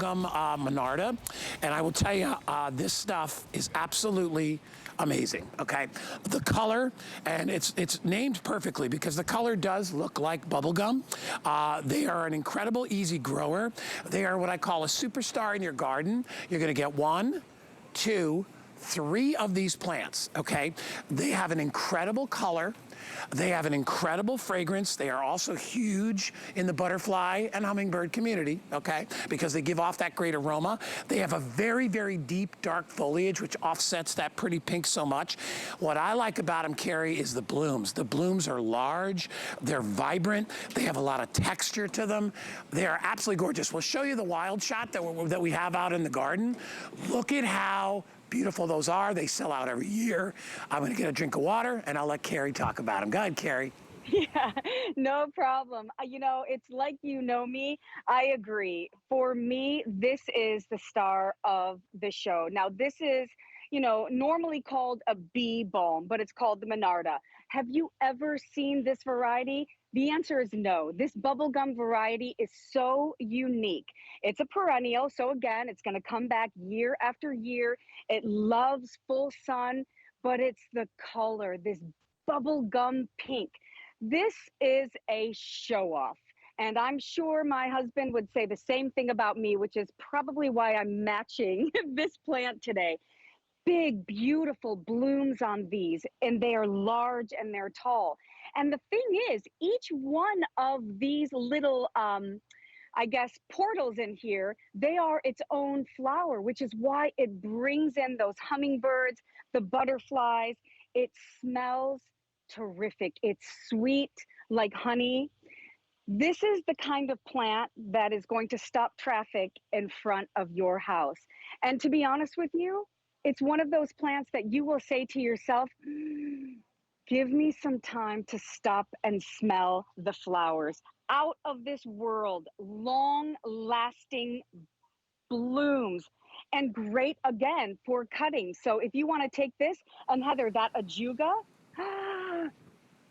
Monarda, and I will tell you, this stuff is absolutely amazing. Okay, the color, and it's named perfectly because the color does look like bubblegum. They are an incredible easy grower. They are what I call a superstar in your garden. You're going to get 1, 2, 3 of these plants. Okay, they have an incredible color. They have an incredible fragrance. They are also huge in the butterfly and hummingbird community, okay, because they give off that great aroma. They have a very, very deep, dark foliage, which offsets that pretty pink so much. What I like about them, Carrie, is the blooms. The blooms are large. They're vibrant. They have a lot of texture to them. They are absolutely gorgeous. We'll show you the wild shot that we have out in the garden. Look at how beautiful those are. They sell out every year. I'm gonna get a drink of water and I'll let Carrie talk about them. Go ahead, Carrie. Yeah, no problem. You know, it's like you know me. I agree. For me, this is the star of the show. Now, this is, normally called a bee balm, but it's called the Monarda. Have you ever seen this variety? The answer is no. This bubblegum variety is so unique. It's a perennial, so again, it's going to come back year after year. It loves full sun, but it's the color, this bubblegum pink. This is a show off. And I'm sure my husband would say the same thing about me, which is probably why I'm matching this plant today. Big, beautiful blooms on these, and they are large and they're tall. And the thing is, each one of these little, I guess, portals in here, they are its own flower, which is why it brings in those hummingbirds, the butterflies. It smells terrific. It's sweet like honey. This is the kind of plant that is going to stop traffic in front of your house. And to be honest with you, it's one of those plants that you will say to yourself, give me some time to stop and smell the flowers. Out of this world, long lasting blooms, and great again for cutting. So if you want to take this, and Heather, that ajuga,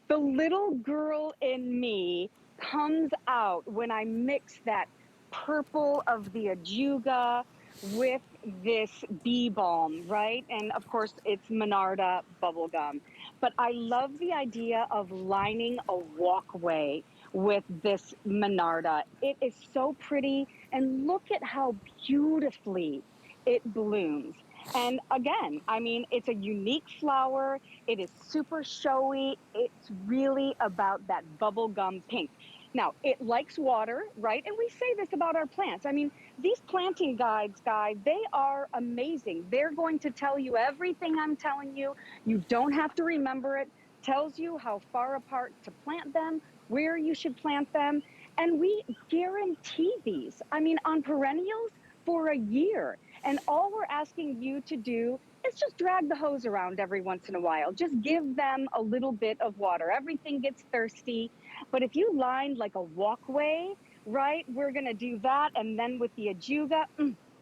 the little girl in me comes out when I mix that purple of the ajuga with this bee balm, right? And of course, it's Monarda bubblegum. But I love the idea of lining a walkway with this Monarda. It is so pretty, and look at how beautifully it blooms. And again, I mean, it's a unique flower. It is super showy. It's really about that bubblegum pink. Now, it likes water, right? And we say this about our plants. I mean, these planting guides, guys, they are amazing. They're going to tell you everything I'm telling you. You don't have to remember it. Tells you how far apart to plant them, where you should plant them. And we guarantee these. I mean, on perennials for a year. And all we're asking you to do is just drag the hose around every once in a while. Just give them a little bit of water. Everything gets thirsty. But if you lined like a walkway, right, we're going to do that. And then with the ajuga,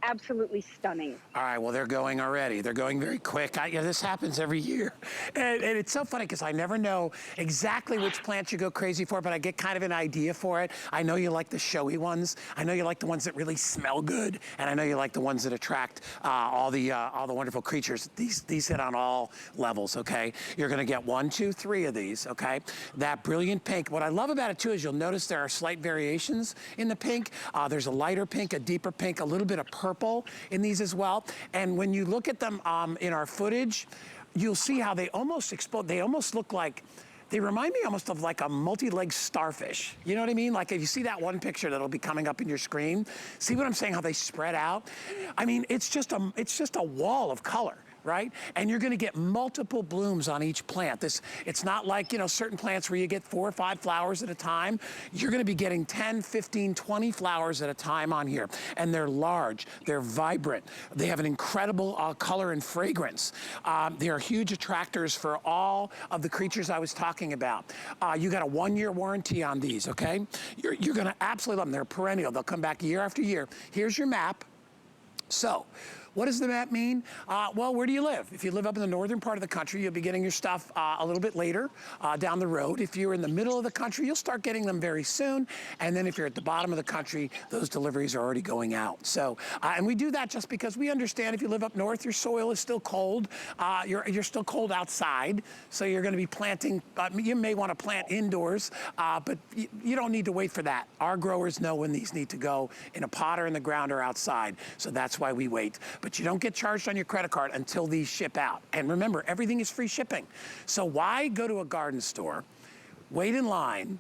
absolutely stunning. All right, well, they're going already. They're going very quick. This happens every year. And it's so funny because I never know exactly which plants you go crazy for, but I get kind of an idea for it. I know you like the showy ones. I know you like the ones that really smell good. And I know you like the ones that attract all the wonderful creatures. These hit on all levels, okay? You're gonna get 1, 2, 3 of these, okay? That brilliant pink. What I love about it too is you'll notice there are slight variations in the pink. There's a lighter pink, a deeper pink, a little bit of purple in these as well. And when you look at them in our footage, you'll see how they almost explode. They almost look like, they remind me almost of like a multi-legged starfish. You know what I mean? Like if you see that one picture that'll be coming up in your screen, see what I'm saying, how they spread out? I mean, it's just a wall of color. Right? And you're gonna get multiple blooms on each plant. It's not like, certain plants where you get 4 or 5 flowers at a time. You're gonna be getting 10, 15, 20 flowers at a time on here. And they're large, they're vibrant. They have an incredible color and fragrance. They are huge attractors for all of the creatures I was talking about. You got a 1-year warranty on these, okay? You're gonna absolutely love them. They're perennial, they'll come back year after year. Here's your map. So, What does the map mean? Well, where do you live? If you live up in the northern part of the country, you'll be getting your stuff a little bit later down the road. If you're in the middle of the country, you'll start getting them very soon. And then if you're at the bottom of the country, those deliveries are already going out. So, and we do that just because we understand if you live up north, your soil is still cold. You're still cold outside, so you're going to be planting. You may want to plant indoors, but you don't need to wait for that. Our growers know when these need to go in a pot or in the ground or outside, so that's why we wait. But you don't get charged on your credit card until these ship out. And remember, everything is free shipping. So why go to a garden store, wait in line,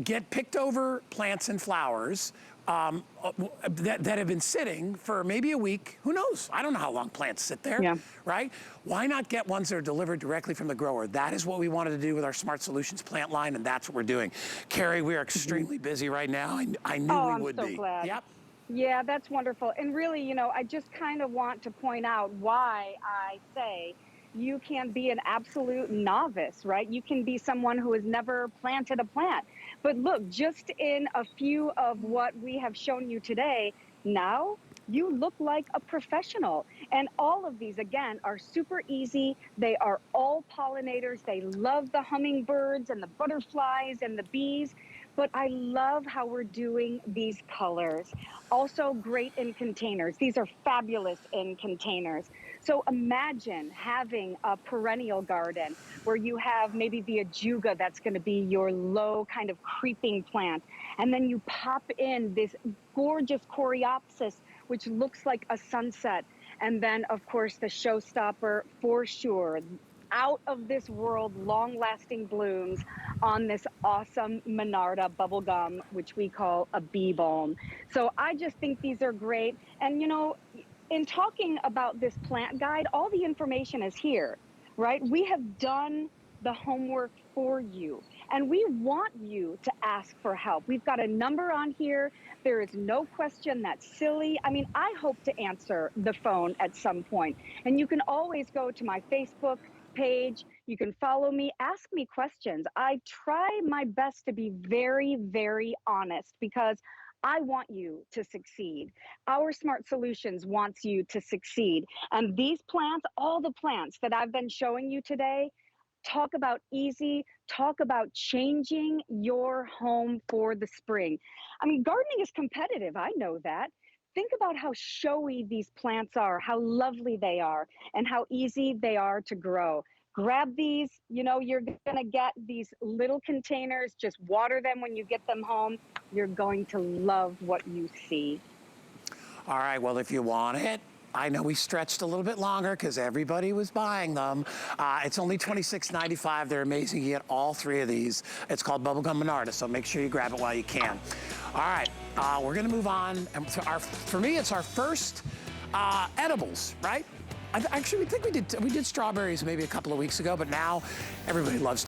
get picked over plants and flowers that have been sitting for maybe a week? Who knows? I don't know how long plants sit there, right? Why not get ones that are delivered directly from the grower? That is what we wanted to do with our Smart Solutions plant line, and that's what we're doing. Carrie, we are extremely busy right now. I knew we would be. I'm so glad. Yep. Yeah, that's wonderful. And really, you know, I just kind of want to point out why I say you can be an absolute novice, right? You can be someone who has never planted a plant. But look, just in a few of what we have shown you today, now you look like a professional. And all of these, again, are super easy. They are all pollinators. They love the hummingbirds and the butterflies and the bees. But I love how we're doing these colors. Also great in containers. These are fabulous in containers. So imagine having a perennial garden where you have maybe the ajuga that's going to be your low kind of creeping plant. And then you pop in this gorgeous coreopsis, which looks like a sunset. And then, of course, the showstopper for sure, out of this world, long-lasting blooms on this awesome Monarda bubblegum, which we call a bee balm. So I just think these are great. And, you know, in talking about this plant guide, all the information is here, right? We have done the homework for you, and we want you to ask for help. We've got a number on here. There is no question that's silly. I mean, I hope to answer the phone at some point. And you can always go to my Facebook page. You can follow me, ask me questions. I try my best to be very, very honest because I want you to succeed. Our Smart Solutions wants you to succeed. And these plants, all the plants that I've been showing you today, talk about easy, talk about changing your home for the spring. I mean, gardening is competitive. I know that. Think about how showy these plants are, how lovely they are, and how easy they are to grow. Grab these, you know, you're gonna get these little containers, just water them when you get them home. You're going to love what you see. All right, well, if you want it, I know we stretched a little bit longer because everybody was buying them. It's only $26.95. They're amazing. You get all three of these. It's called Bubblegum Monarda, so make sure you grab it while you can. All right, we're gonna move on. For me, it's our first edibles, right? Actually, we think we did strawberries maybe a couple of weeks ago, but now everybody loves